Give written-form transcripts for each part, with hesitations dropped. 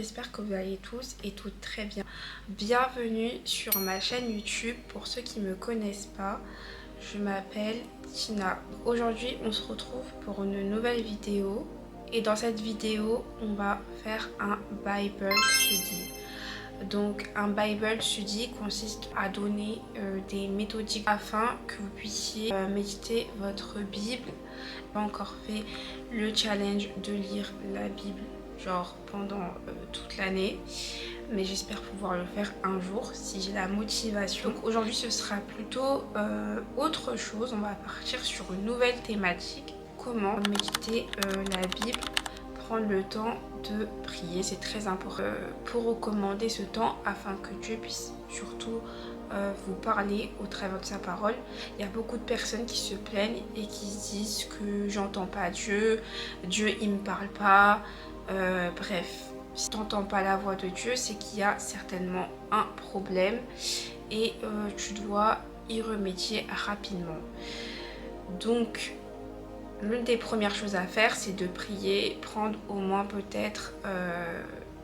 j'espère que vous allez tous et toutes très bien. Bienvenue sur ma chaîne YouTube. Pour ceux qui ne me connaissent pas, je m'appelle Tina. Aujourd'hui, on se retrouve pour une nouvelle vidéo. Et dans cette vidéo, on va faire un Bible Study. Donc un Bible Study consiste à donner des méthodiques afin que vous puissiez méditer votre Bible. J'ai pas encore fait le challenge de lire la Bible genre pendant toute l'année, mais j'espère pouvoir le faire un jour si j'ai la motivation. Donc aujourd'hui ce sera plutôt autre chose. On va partir sur une nouvelle thématique: comment méditer la Bible, prendre le temps de prier. C'est très important pour recommander ce temps afin que Dieu puisse surtout vous parler au travers de sa parole. Il y a beaucoup de personnes qui se plaignent et qui se disent que j'entends pas Dieu, Dieu il me parle pas. Bref, si tu n'entends pas la voix de Dieu, c'est qu'il y a certainement un problème et tu dois y remédier rapidement. Donc l'une des premières choses à faire, c'est de prier, prendre au moins peut-être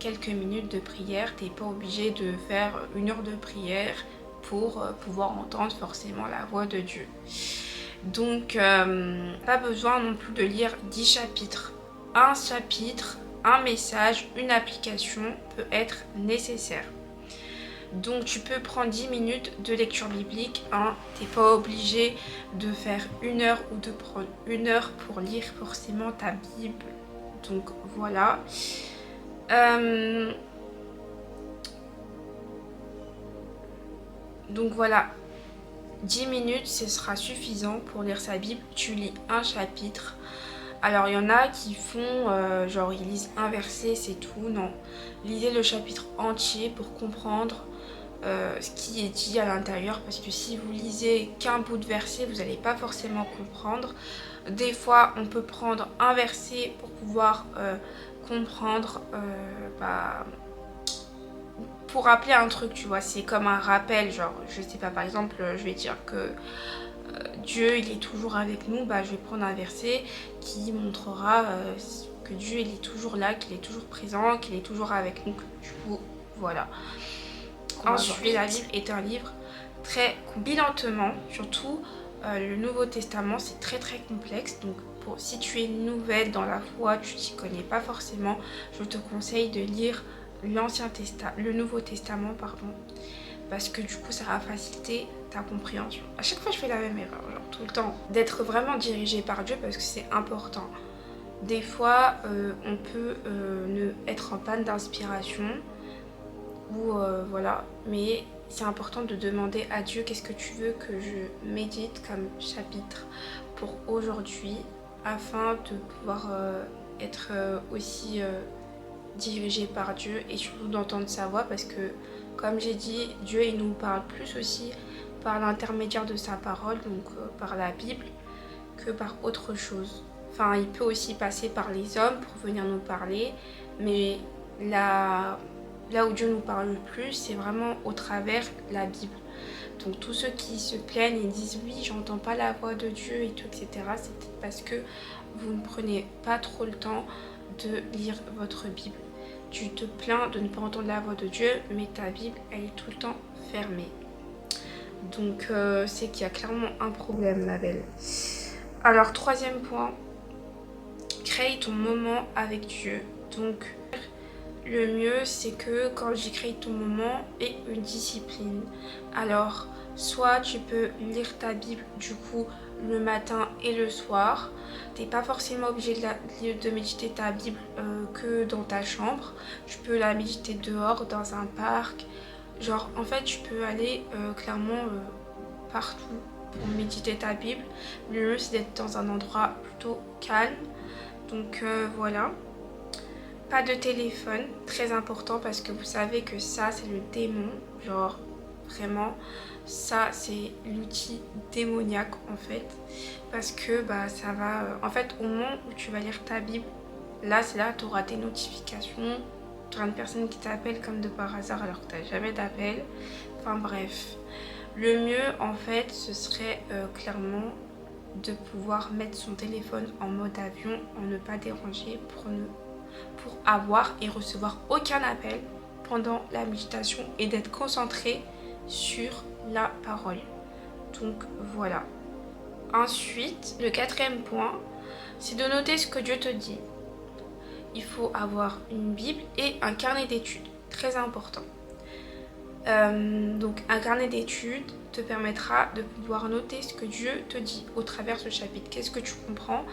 quelques minutes de prière. Tu n'es pas obligé de faire 1 heure de prière pour pouvoir entendre forcément la voix de Dieu. Donc pas besoin non plus de lire 10 chapitres. Un chapitre, un message, une application peut être nécessaire. Donc tu peux prendre 10 minutes de lecture biblique. Tu n'es pas obligé de faire 1 heure ou de prendre 1 heure pour lire forcément ta Bible. Donc voilà. Donc voilà. 10 minutes, ce sera suffisant pour lire sa Bible. Tu lis un chapitre. Alors il y en a qui font genre ils lisent un verset, c'est tout. Non, lisez le chapitre entier pour comprendre ce qui est dit à l'intérieur, parce que si vous lisez qu'un bout de verset, vous n'allez pas forcément comprendre. Des fois on peut prendre un verset pour pouvoir comprendre, pour rappeler un truc, tu vois. C'est comme un rappel, genre je sais pas, par exemple je vais dire que Dieu il est toujours avec nous, je vais prendre un verset qui montrera que Dieu il est toujours là, qu'il est toujours présent, qu'il est toujours avec nous. Du coup voilà. Ensuite, la Bible est un livre très lentement, surtout le Nouveau Testament, c'est très complexe. Donc si tu es nouvelle dans la foi, tu t'y connais pas forcément, je te conseille de lire le Nouveau Testament, parce que du coup ça va faciliter ta compréhension. À chaque fois je fais la même erreur, genre tout le temps, d'être vraiment dirigé par Dieu, parce que c'est important. Des fois on peut ne être en panne d'inspiration ou voilà, mais c'est important de demander à Dieu qu'est-ce que tu veux que je médite comme chapitre pour aujourd'hui, afin de pouvoir être aussi dirigé par Dieu et surtout d'entendre sa voix, parce que comme j'ai dit, Dieu il nous parle plus aussi par l'intermédiaire de sa parole, donc par la Bible, que par autre chose. Enfin, il peut aussi passer par les hommes pour venir nous parler, mais là où Dieu nous parle le plus, c'est vraiment au travers la Bible. Donc tous ceux qui se plaignent et disent oui, j'entends pas la voix de Dieu et tout, etc., c'est peut-être parce que vous ne prenez pas trop le temps de lire votre Bible. Tu te plains de ne pas entendre la voix de Dieu, mais ta Bible elle est tout le temps fermée. Donc c'est qu'il y a clairement un problème, ma belle. Alors troisième point, crée ton moment avec Dieu. Donc le mieux c'est que quand j'écris ton moment et une discipline. Alors soit tu peux lire ta Bible du coup le matin et le soir. T'es pas forcément obligé de méditer ta Bible que dans ta chambre. Tu peux la méditer dehors, dans un parc. Genre en fait tu peux aller clairement partout pour méditer ta Bible. Le mieux c'est d'être dans un endroit plutôt calme. Donc voilà. Pas de téléphone, très important, parce que vous savez que ça c'est le démon, genre vraiment ça c'est l'outil démoniaque en fait, parce que ça va en fait au moment où tu vas lire ta Bible, là c'est là tu auras tes notifications, tu auras une personne qui t'appelle comme de par hasard alors que tu n'as jamais d'appel. Enfin bref, le mieux en fait ce serait clairement de pouvoir mettre son téléphone en mode avion, en ne pas déranger, pour ne pour avoir et recevoir aucun appel pendant la méditation et d'être concentré sur la parole. Donc voilà. Ensuite, le quatrième point, c'est de noter ce que Dieu te dit. Il faut avoir une Bible et un carnet d'études, très important. Donc un carnet d'études te permettra de pouvoir noter ce que Dieu te dit au travers de ce chapitre. Qu'est-ce que tu comprends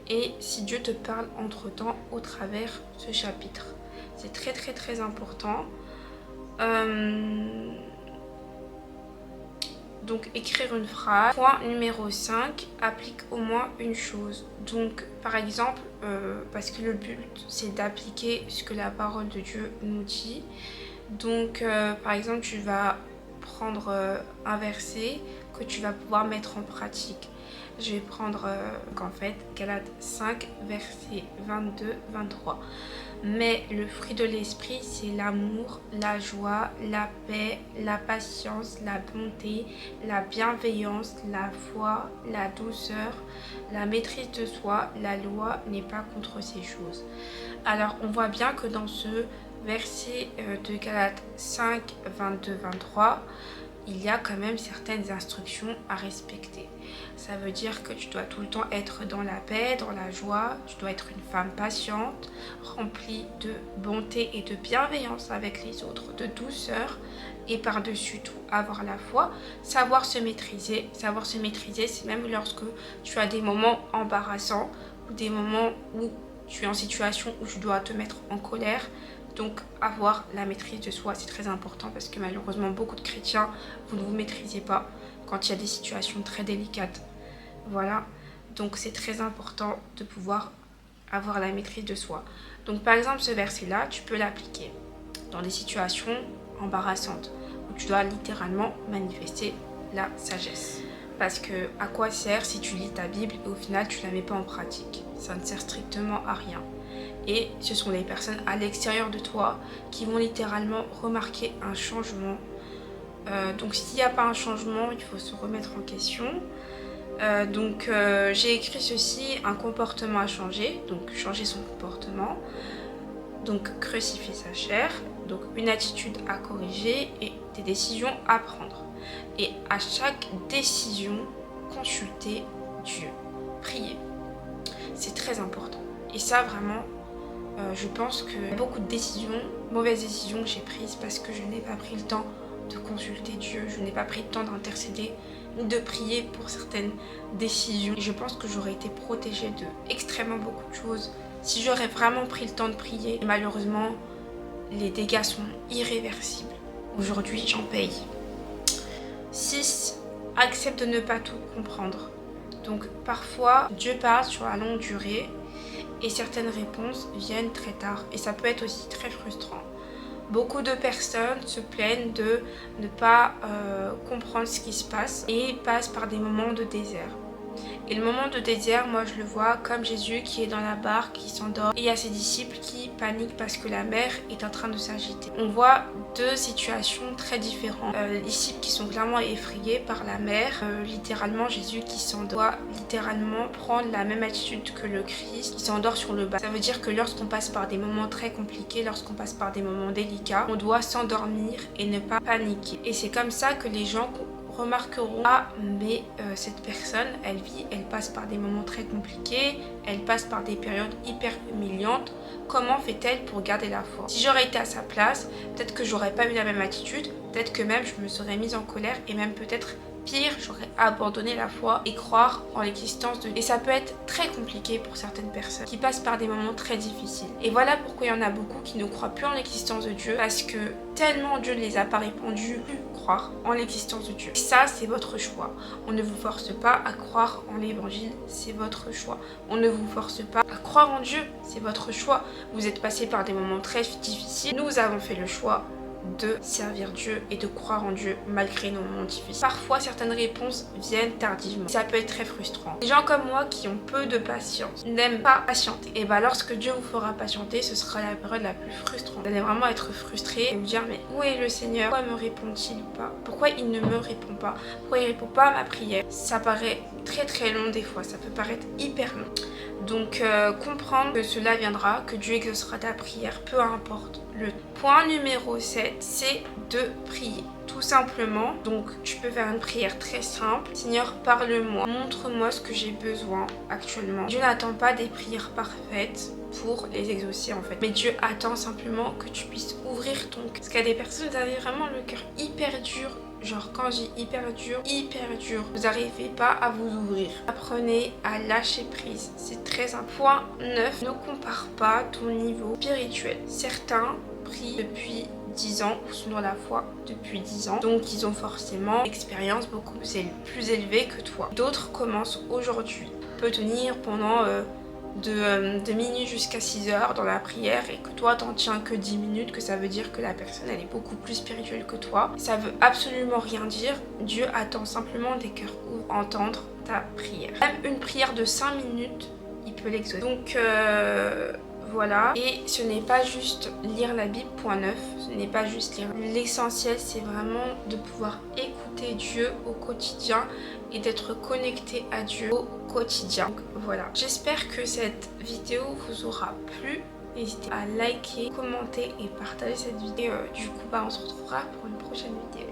et si Dieu te parle entre-temps au travers de ce chapitre. C'est très très très important. Donc écrire une phrase. Point numéro 5, applique au moins une chose. Donc par exemple, parce que le but c'est d'appliquer ce que la parole de Dieu nous dit. Donc par exemple tu vas prendre un verset que tu vas pouvoir mettre en pratique. Je vais prendre en fait Galates 5 verset 22-23. Mais le fruit de l'esprit, c'est l'amour, la joie, la paix, la patience, la bonté, la bienveillance, la foi, la douceur, la maîtrise de soi. La loi n'est pas contre ces choses. Alors, on voit bien que dans ce verset de Galates 5, 22-23, il y a quand même certaines instructions à respecter. Ça veut dire que tu dois tout le temps être dans la paix, dans la joie, tu dois être une femme patiente, remplie de bonté et de bienveillance avec les autres, de douceur et par-dessus tout avoir la foi, savoir se maîtriser. Savoir se maîtriser, c'est même lorsque tu as des moments embarrassants ou des moments où tu es en situation où tu dois te mettre en colère. Donc avoir la maîtrise de soi, c'est très important parce que malheureusement beaucoup de chrétiens, vous ne vous maîtrisez pas quand il y a des situations très délicates. Voilà, donc c'est très important de pouvoir avoir la maîtrise de soi. Donc par exemple ce verset-là, tu peux l'appliquer dans des situations embarrassantes où tu dois littéralement manifester la sagesse. Parce que à quoi sert si tu lis ta Bible et au final tu ne la mets pas en pratique? Ça ne sert strictement à rien. Et ce sont les personnes à l'extérieur de toi qui vont littéralement remarquer un changement. Donc s'il n'y a pas un changement, il faut se remettre en question. J'ai écrit ceci, un comportement à changer, donc changer son comportement. Donc crucifier sa chair, donc une attitude à corriger et des décisions à prendre. Et à chaque décision, consulter Dieu, prier. C'est très important. Et ça vraiment, je pense que beaucoup de décisions, mauvaises décisions que j'ai prises parce que je n'ai pas pris le temps de consulter Dieu, je n'ai pas pris le temps d'intercéder ou de prier pour certaines décisions. Et je pense que j'aurais été protégée de extrêmement beaucoup de choses si j'aurais vraiment pris le temps de prier. Et malheureusement, les dégâts sont irréversibles. Aujourd'hui, j'en paye. 6. Accepte de ne pas tout comprendre. Donc parfois, Dieu parle sur la longue durée et certaines réponses viennent très tard. Et ça peut être aussi très frustrant. Beaucoup de personnes se plaignent de ne pas comprendre ce qui se passe et passent par des moments de désert. Et le moment de désert, moi je le vois comme Jésus qui est dans la barque, qui s'endort. Et il y a ses disciples qui paniquent parce que la mer est en train de s'agiter. On voit deux situations très différentes. Les disciples qui sont clairement effrayés par la mer. Littéralement Jésus qui s'endort, littéralement prendre la même attitude que le Christ, qui s'endort sur le bateau. Ça veut dire que lorsqu'on passe par des moments très compliqués, lorsqu'on passe par des moments délicats, on doit s'endormir et ne pas paniquer. Et c'est comme ça que les gens remarqueront, mais cette personne, elle passe par des moments très compliqués, elle passe par des périodes hyper humiliantes. Comment fait-elle pour garder la foi? Si j'aurais été à sa place, peut-être que j'aurais pas eu la même attitude, peut-être que même je me serais mise en colère et même peut-être pire, j'aurais abandonné la foi et croire en l'existence de Dieu. Et ça peut être très compliqué pour certaines personnes qui passent par des moments très difficiles. Et voilà pourquoi il y en a beaucoup qui ne croient plus en l'existence de Dieu, parce que tellement Dieu ne les a pas répandus, plus croire en l'existence de Dieu. Et ça, c'est votre choix. On ne vous force pas à croire en l'évangile, c'est votre choix. On ne vous force pas à croire en Dieu, c'est votre choix. Vous êtes passé par des moments très difficiles. Nous avons fait le choix de servir Dieu et de croire en Dieu malgré nos moments difficiles. Parfois, certaines réponses viennent tardivement. Ça peut être très frustrant. Les gens comme moi qui ont peu de patience n'aiment pas patienter. Et bah lorsque Dieu vous fera patienter, ce sera la période la plus frustrante. Vous allez vraiment être frustré et vous dire mais où est le Seigneur? Pourquoi me répond-il pas? Pourquoi il ne me répond pas? Pourquoi il répond pas à ma prière? Ça paraît très très long des fois, ça peut paraître hyper long. Donc comprendre que cela viendra, que Dieu exaucera ta prière, peu importe le point numéro 7, c'est de prier. Tout simplement, donc tu peux faire une prière très simple. Seigneur, parle-moi, montre-moi ce que j'ai besoin actuellement. Dieu n'attend pas des prières parfaites pour les exaucer en fait. Mais Dieu attend simplement que tu puisses ouvrir ton cœur. Parce qu'il y a des personnes, vous avez vraiment le cœur hyper dur. Genre quand j'ai hyper dur, vous n'arrivez pas à vous ouvrir. Apprenez à lâcher prise, c'est très important. Point 9, ne compare pas ton niveau spirituel. Certains prient depuis 10 ans ou sont dans la foi depuis 10 ans. Donc ils ont forcément une expérience beaucoup plus élevée que toi. D'autres commencent aujourd'hui. Tu peux tenir pendant de minuit jusqu'à 6 heures dans la prière et que toi t'en tiens que 10 minutes, que ça veut dire que la personne elle est beaucoup plus spirituelle que toi. Ça veut absolument rien dire. Dieu attend simplement des cœurs ouverts, entendre ta prière. Même une prière de 5 minutes, il peut l'exaucer. Donc voilà, et ce n'est pas juste lire la Bible, point 9, ce n'est pas juste lire. L'essentiel, c'est vraiment de pouvoir écouter Dieu au quotidien et d'être connecté à Dieu au quotidien. Donc voilà, j'espère que cette vidéo vous aura plu. N'hésitez pas à liker, commenter et partager cette vidéo. Du coup, on se retrouvera pour une prochaine vidéo.